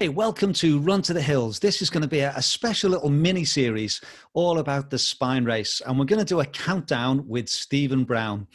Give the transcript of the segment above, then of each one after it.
Hey, welcome to Run to the Hills. This is going to be a special little mini series all about the spine race. And we're going to do a countdown with Stephen Brown.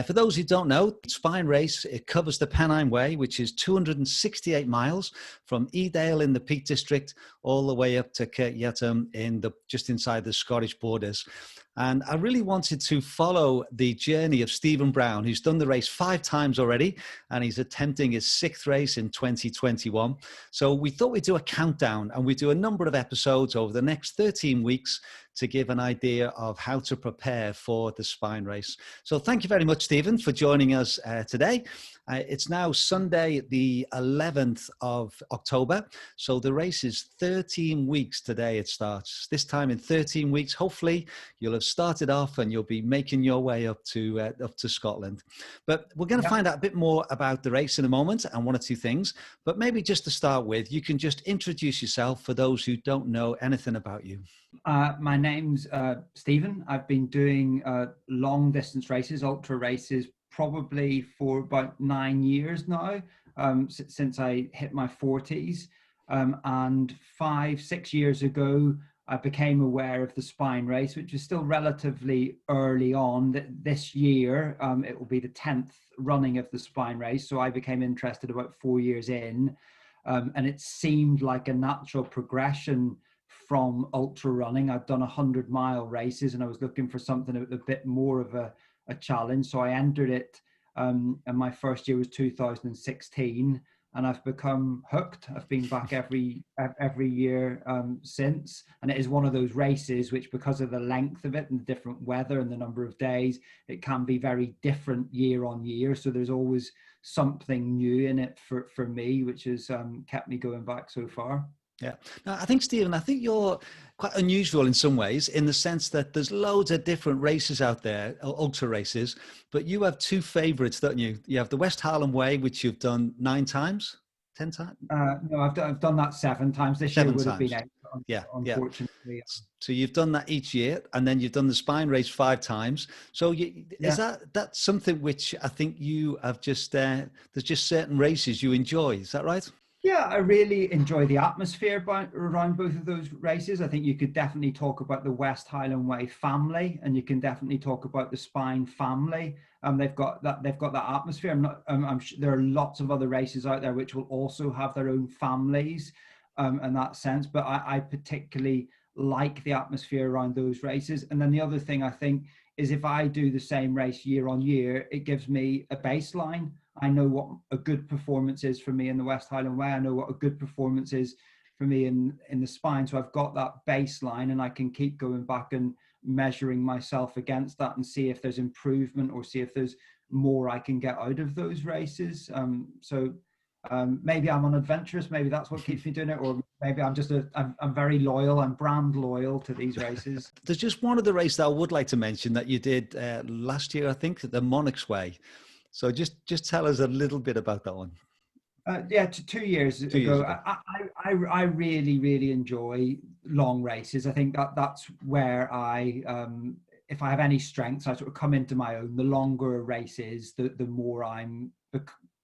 For those who don't know, Spine Race, it covers the Pennine Way, which is 268 miles from Edale in the Peak District all the way up to Kirkyettam just inside the Scottish borders. And I really wanted to follow the journey of Stephen Brown, who's done the race 5 times already, and he's attempting his 6th race in 2021. So we thought we'd do a countdown, and we'd do a number of episodes over the next 13 weeks to give an idea of how to prepare for the spine race. So thank you very much, Stephen, for joining us today. It's now Sunday, the 11th of October. So the race is 13 weeks today it starts. This time in 13 weeks, hopefully you'll have started off and you'll be making your way up to Scotland. But we're going to find out a bit more about the race in a moment and one or two things. But maybe just to start with, you can just introduce yourself for those who don't know anything about you. My name's Stephen. I've been doing long distance races, ultra races, probably for about 9 years now, since I hit my 40s. And 5-6 years ago, I became aware of the spine race, which is still relatively early on. This year, it will be the 10th running of the spine race. So I became interested about 4 years in, and it seemed like a natural progression from ultra running. I'd done 100-mile races and I was looking for something a bit more of a challenge. So I entered it, and my first year was 2016, and I've become hooked. I've been back every year since, and it is one of those races which, because of the length of it and the different weather and the number of days, it can be very different year on year. So there's always something new in it for me, which has kept me going back so far. Yeah. Now, I think, Stephen, you're quite unusual in some ways, in the sense that there's loads of different races out there, ultra races, but you have 2 favorites, don't you? You have the West Highland Way, which you've done 9 times, 10 times? No, I've done that 7 times. This 7 year would times. have been 8, Yeah, unfortunately. Yeah. So you've done that each year, and then you've done the spine race 5 times. So is that's something which I think you have just, there's just certain races you enjoy. Is that right? Yeah, I really enjoy the atmosphere around both of those races. I think you could definitely talk about the West Highland Way family, and you can definitely talk about the Spine family. They've got that atmosphere. I'm sure there are lots of other races out there which will also have their own families, in that sense. But I particularly like the atmosphere around those races. And then the other thing I think is, if I do the same race year on year, it gives me a baseline. I know what a good performance is for me in the West Highland Way. I know what a good performance is for me in the spine. So I've got that baseline, and I can keep going back and measuring myself against that and see if there's improvement or see if there's more I can get out of those races. Maybe I'm unadventurous. Maybe that's what keeps me doing it. Or maybe I'm just I'm very loyal. I'm brand loyal to these races. There's just one of the races that I would like to mention that you did last year, I think, the Monarch Way. So just tell us a little bit about that one. 2 years ago. I really enjoy long races. I think that's where if I have any strengths, I sort of come into my own. The longer a race is, the more I'm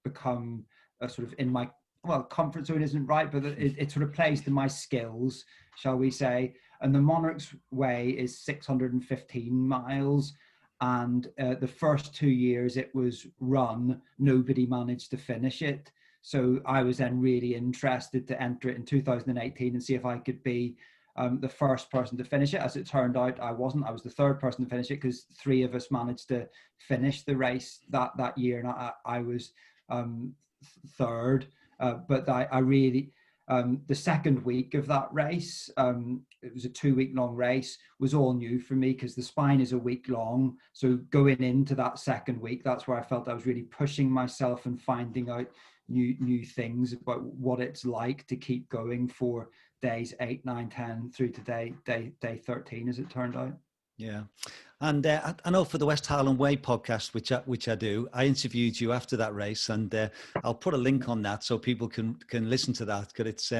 become sort of in my, well, comfort zone isn't right, but it sort of plays to my skills, shall we say. And the Monarch's Way is 615 miles. And the first 2 years it was run, nobody managed to finish it. So I was then really interested to enter it in 2018 and see if I could be the first person to finish it. As it turned out, I wasn't. I was the 3rd person to finish it, because 3 of us managed to finish the race that year, and I was 3rd. But I really... the second week of that race, it was a 2-week long race, was all new for me, because the spine is a week long. So going into that second week, that's where I felt I was really pushing myself and finding out new things about what it's like to keep going for days 8, 9, 10 through to day 13, as it turned out. Yeah. And I know for the West Highland Way podcast, which I do, I interviewed you after that race, and I'll put a link on that so people can listen to that, because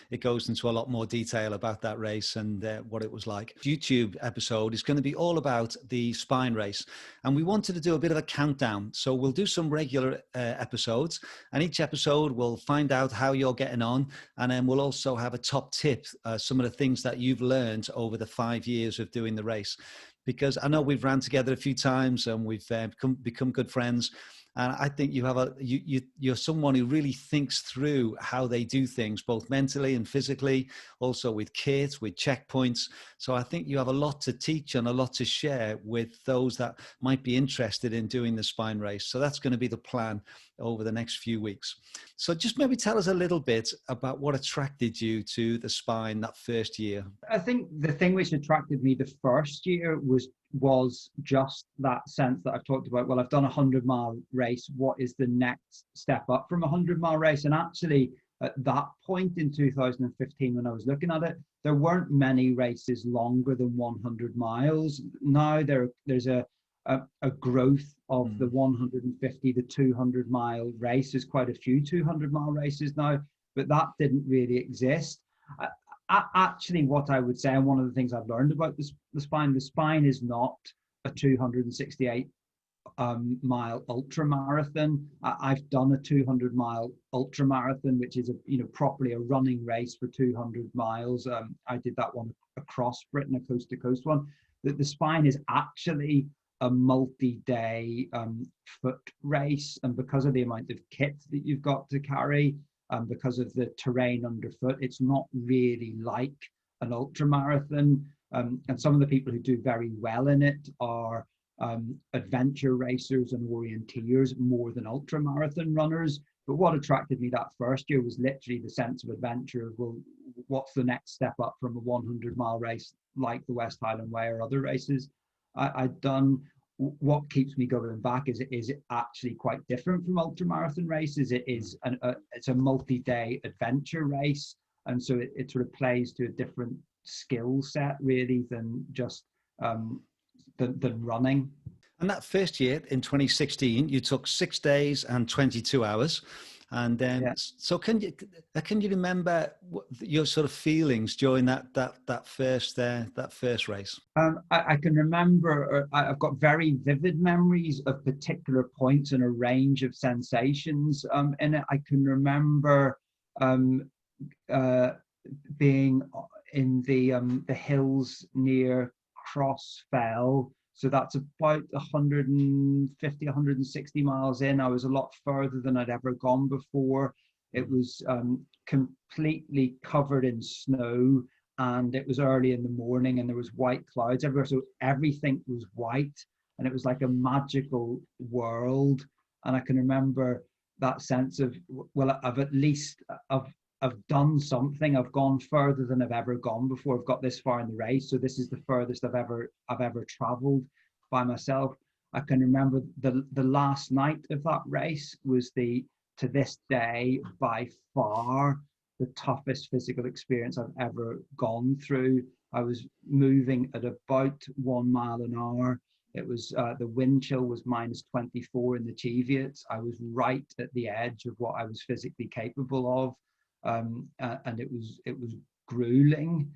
it goes into a lot more detail about that race and what it was like. The YouTube episode is going to be all about the Spine Race, and we wanted to do a bit of a countdown. So we'll do some regular episodes, and each episode we'll find out how you're getting on, and then we'll also have a top tip, some of the things that you've learned over the 5 years of doing the race. Because I know we've ran together a few times and we've become good friends. And I think you're someone who really thinks through how they do things, both mentally and physically, also with kits, with checkpoints. So I think you have a lot to teach and a lot to share with those that might be interested in doing the Spine Race. So that's going to be the plan over the next few weeks. So just maybe tell us a little bit about what attracted you to the Spine that first year. I think the thing which attracted me the first year was just that sense that I've talked about. Well, I've done a 100-mile race. What is the next step up from a 100-mile race? And actually, at that point in 2015, when I was looking at it, there weren't many races longer than 100 miles. Now there's a growth of the 150 to 200 mile race. There's quite a few 200-mile races now, but that didn't really exist. Actually, what I would say, and one of the things I've learned about the Spine is not a 268 mile ultra marathon. I've done a 200-mile ultra marathon, which is properly a running race for 200 miles. I did that one across Britain, a coast to coast one. The Spine is actually a multi-day foot race, and because of the amount of kit that you've got to carry, because of the terrain underfoot, it's not really like an ultra marathon. And some of the people who do very well in it are adventure racers and orienteers more than ultra marathon runners. But what attracted me that first year was literally the sense of adventure of, well, what's the next step up from a 100-mile race like the West Highland Way or other races I'd done. What keeps me going back is it actually quite different from ultramarathon races. It's a multi-day adventure race, and so it sort of plays to a different skill set really than just than running. And that first year in 2016, you took 6 days and 22 hours. And so can you remember your sort of feelings during that first race? I can remember. I've got very vivid memories of particular points and a range of sensations in it. I can remember being in the hills near Crossfell. So that's about 150, 160 miles in. I was a lot further than I'd ever gone before. It was completely covered in snow, and it was early in the morning, and there was white clouds everywhere. So everything was white, and it was like a magical world. And I can remember that sense of, well, I've done something. I've gone further than I've ever gone before. I've got this far in the race, so this is the furthest I've ever traveled by myself. I can remember the last night of that race was to this day by far the toughest physical experience I've ever gone through. I was moving at about 1 mile an hour. It was the wind chill was -24 in the Cheviots. I was right at the edge of what I was physically capable of. And it was grueling.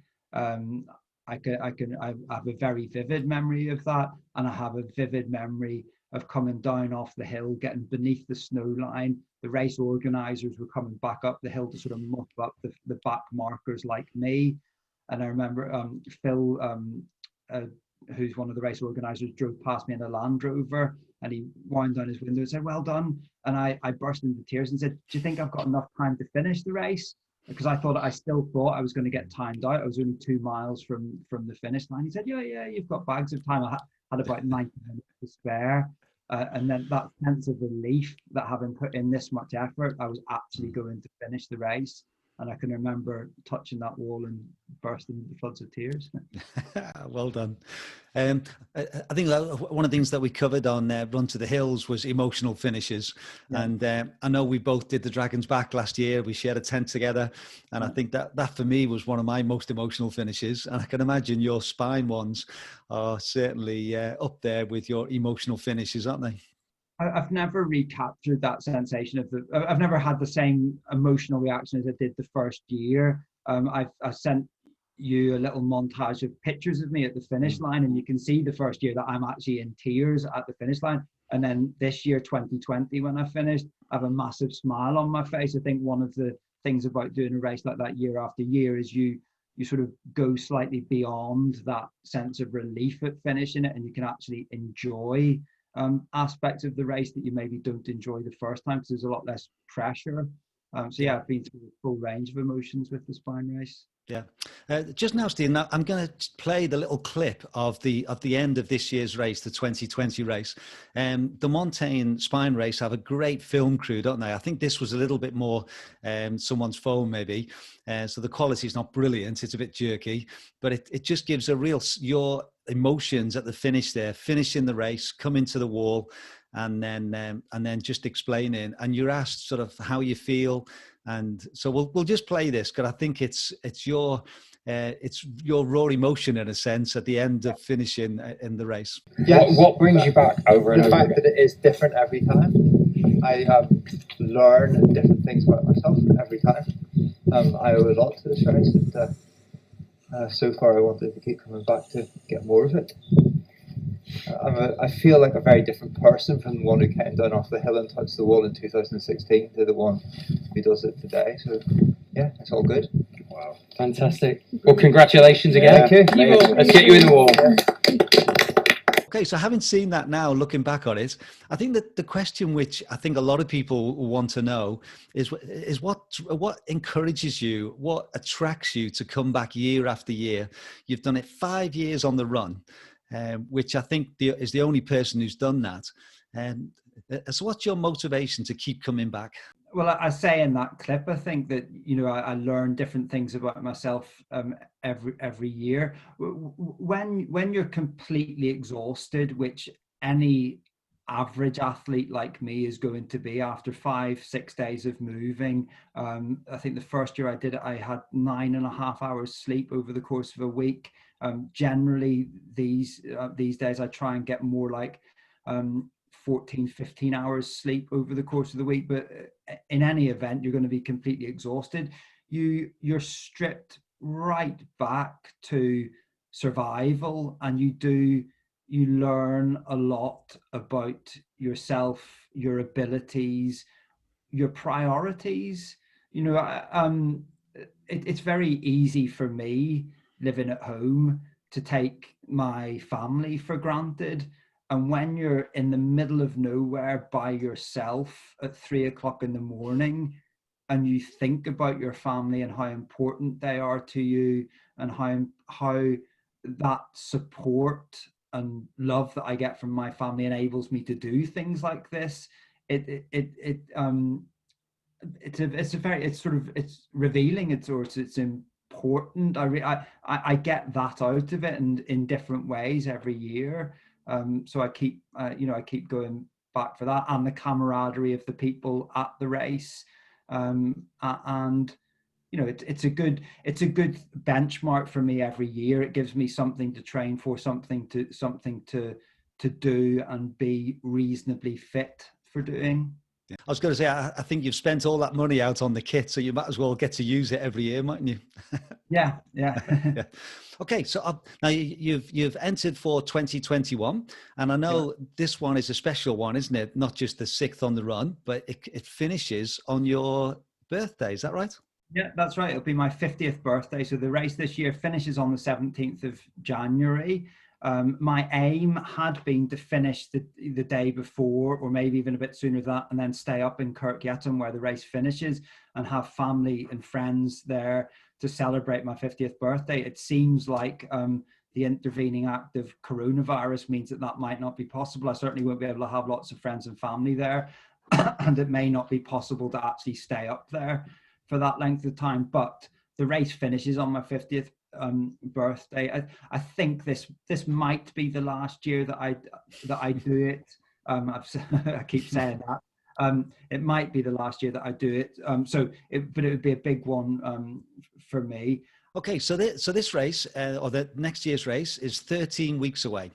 I have a very vivid memory of that, and I have a vivid memory of coming down off the hill, getting beneath the snow line. The race organizers were coming back up the hill to sort of mop up the back markers like me. And I remember Phil, who's one of the race organizers, drove past me in a Land Rover, and he wound down his window and said, "Well done." And I burst into tears and said, "Do you think I've got enough time to finish the race?" Because I still thought I was going to get timed out. I was only 2 miles from the finish line. He said, yeah, you've got bags of time. I had about 90 minutes to spare. And then that sense of relief that having put in this much effort, I was actually going to finish the race. And I can remember touching that wall and bursting into floods of tears. Well done. I think one of the things that we covered on Run to the Hills was emotional finishes. Yeah. And I know we both did the Dragon's Back last year. We shared a tent together. And I think that for me was one of my most emotional finishes. And I can imagine your spine ones are certainly up there with your emotional finishes, aren't they? I've never recaptured that sensation of I've never had the same emotional reaction as I did the first year. I sent you a little montage of pictures of me at the finish line, and you can see the first year that I'm actually in tears at the finish line. And then this year, 2020, when I finished, I have a massive smile on my face. I think one of the things about doing a race like that year after year is you sort of go slightly beyond that sense of relief at finishing it, and you can actually enjoy aspects of the race that you maybe don't enjoy the first time because there's a lot less pressure. So yeah, I've been through a full range of emotions with the spine race. Yeah. Just now, Steve, I'm going to play the little clip of the end of this year's race, the 2020 race. The Montane Spine Race have a great film crew, don't they? I think this was a little bit more someone's phone, maybe. So the quality is not brilliant. It's a bit jerky, but it just gives a real, your emotions at the finish there, finishing the race, coming to the wall, and then just explaining. And you're asked sort of how you feel. And so we'll just play this because I think it's your raw emotion in a sense at the end of finishing in the race. Yeah, what brings you back over and over? The fact that it is different every time. I learn different things about myself every time. I owe a lot to this race, and so far I wanted to keep coming back to get more of it. I feel like a very different person from the one who came down off the hill and touched the wall in 2016 to the one who does it today. So yeah, it's all good. Wow, fantastic. Well, congratulations again. Thank you. Let's get you in the wall. Okay, so having seen that now, looking back on it, I think that the question which I think a lot of people want to know is what encourages you, what attracts you to come back year after year. You've done it 5 years on the run. Which I think is the only person who's done that. So what's your motivation to keep coming back? Well, I say in that clip, I think that, I learn different things about myself every year. When you're completely exhausted, which any average athlete like me is going to be after 5-6 days of moving. I think the first year I did it, I had 9.5 hours sleep over the course of a week. Generally these days I try and get more like 14-15 hours sleep over the course of the week, but in any event you're going to be completely exhausted. You're stripped right back to survival, and you learn a lot about yourself, your abilities, your priorities. It's very easy for me living at home to take my family for granted. And when you're in the middle of nowhere by yourself at 3 o'clock in the morning, and you think about your family and how important they are to you, and how that support and love that I get from my family enables me to do things like this, it's revealing. It's important. I get that out of it, and in different ways every year. So I keep going back for that, and the camaraderie of the people at the race, and it's a good benchmark for me every year. It gives me something to train for, something to do and be reasonably fit for doing. I was going to say, I think you've spent all that money out on the kit, so you might as well get to use it every year, mightn't you? Yeah. Yeah. Okay, so now you've entered for 2021, and I know this one is a special one, isn't it? Not just the 6th on the run, but it finishes on your birthday. Is that right? Yeah, that's right. It'll be my 50th birthday. So the race this year finishes on the 17th of January. My aim had been to finish the day before, or maybe even a bit sooner than that, and then stay up in Kirkyeton where the race finishes and have family and friends there to celebrate my 50th birthday. It seems like the intervening act of coronavirus means that might not be possible. I certainly won't be able to have lots of friends and family there, and it may not be possible to actually stay up there for that length of time. But the race finishes on my 50th birthday. I think this might be the last year that I do it. I keep saying that. It might be the last year that I do it. But it would be a big one for me. Okay, so this race, or the next year's race, is 13 weeks away.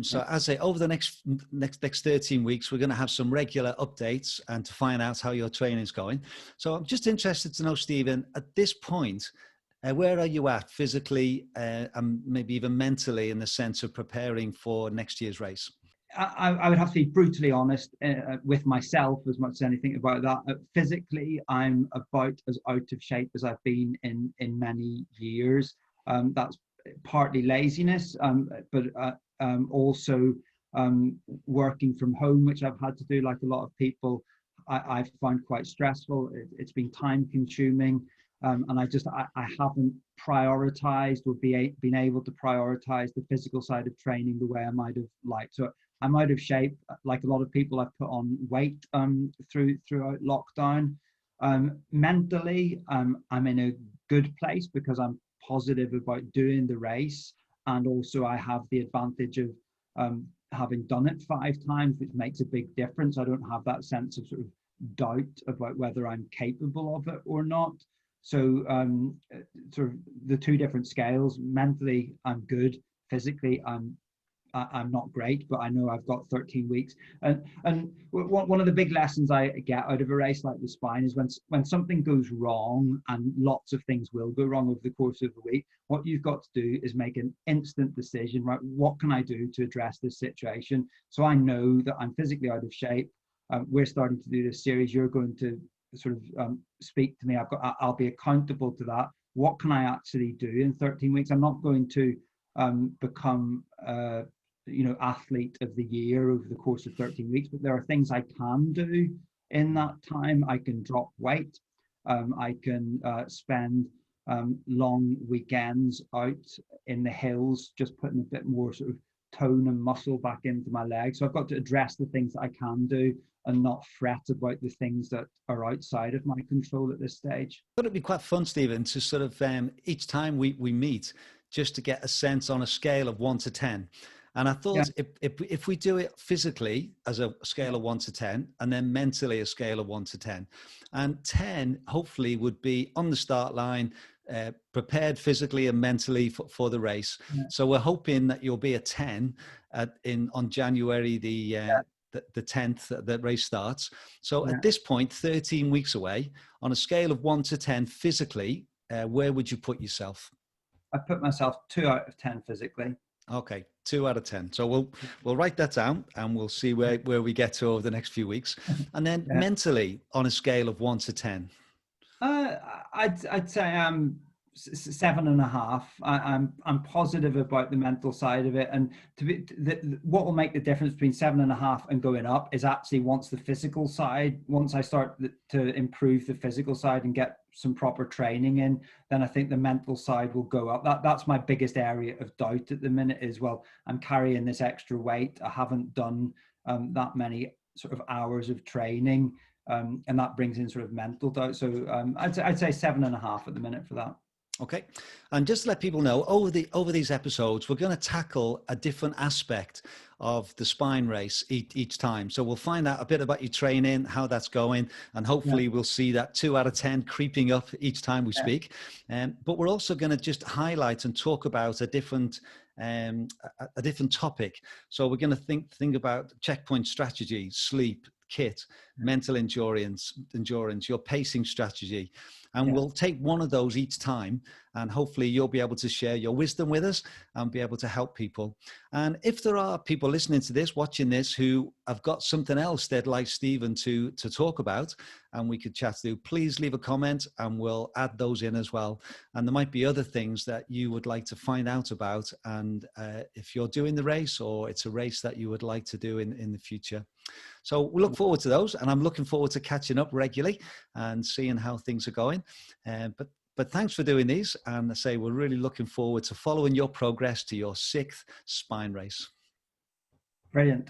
So as I say, over the next 13 weeks, we're going to have some regular updates and to find out how your training's going. So I'm just interested to know, Stephen, at this point, where are you at physically and maybe even mentally in the sense of preparing for next year's race? I would have to be brutally honest with myself as much as anything about that. Physically, I'm about as out of shape as I've been in many years. That's partly laziness, but also working from home, which I've had to do like a lot of people. I've found quite stressful. It's been time consuming. And I haven't prioritized or been able to prioritize the physical side of training the way I might have liked. So I'm out of shape. Like a lot of people, I've put on weight throughout lockdown. Mentally, I'm in a good place because I'm positive about doing the race. And also I have the advantage of having done it 5 times, which makes a big difference. I don't have that sense of sort of doubt about whether I'm capable of it or not. So sort of the 2 different scales. Mentally, I'm good. Physically, I'm not great, but I know I've got 13 weeks. And one of the big lessons I get out of a race like the Spine is when something goes wrong, and lots of things will go wrong over the course of the week, what you've got to do is make an instant decision, right? What can I do to address this situation? So I know that I'm physically out of shape. We're starting to do this series. You're going to sort of speak to me. I'll be accountable to that. What can I actually do in 13 weeks? I'm not going to become athlete of the year over the course of 13 weeks, but there are things I can do in that time. I can drop weight. I can spend long weekends out in the hills, just putting a bit more sort of tone and muscle back into my legs. So I've got to address the things that I can do and not fret about the things that are outside of my control at this stage. I thought it'd be quite fun, Stephen, to sort of each time we meet, just to get a sense on a scale of 1 to 10. And I thought if we do it physically as a scale of 1 to 10, and then mentally a scale of 1 to 10, and 10 hopefully would be on the start line, prepared physically and mentally for the race. Yeah. So we're hoping that you'll be a 10 on January the 10th, the race starts. So at this point, 13 weeks away, on a scale of 1 to 10 physically, where would you put yourself? I put myself 2 out of 10 physically. Okay, 2 out of 10. So we'll write that down and we'll see where we get to over the next few weeks. And then mentally, on a scale of 1 to 10. I'd say I'm 7.5. I'm positive about the mental side of it, and what will make the difference between 7.5 and going up is actually once I start to improve the physical side and get some proper training in, then I think the mental side will go up. That's my biggest area of doubt at the minute is, well, I'm carrying this extra weight. I haven't done that many sort of hours of training, and that brings in sort of mental doubt. So I'd say 7.5 at the minute for that. Okay. And just to let people know, over these episodes, we're going to tackle a different aspect of the Spine Race each time. So we'll find out a bit about your training, how that's going, and hopefully we'll see that 2 out of 10 creeping up each time we speak. But we're also going to just highlight and talk about a different topic. So we're going to think about checkpoint strategy, sleep, kit, mental endurance, your pacing strategy. And we'll take one of those each time, and hopefully you'll be able to share your wisdom with us and be able to help people. And if there are people listening to this, watching this, who have got something else they'd like Stephen to talk about and we could chat through, please leave a comment and we'll add those in as well. And there might be other things that you would like to find out about, and if you're doing the race or it's a race that you would like to do in the future. So we look forward to those, and I'm looking forward to catching up regularly and seeing how things are going. But thanks for doing these, and I say we're really looking forward to following your progress to your 6th Spine Race. Brilliant.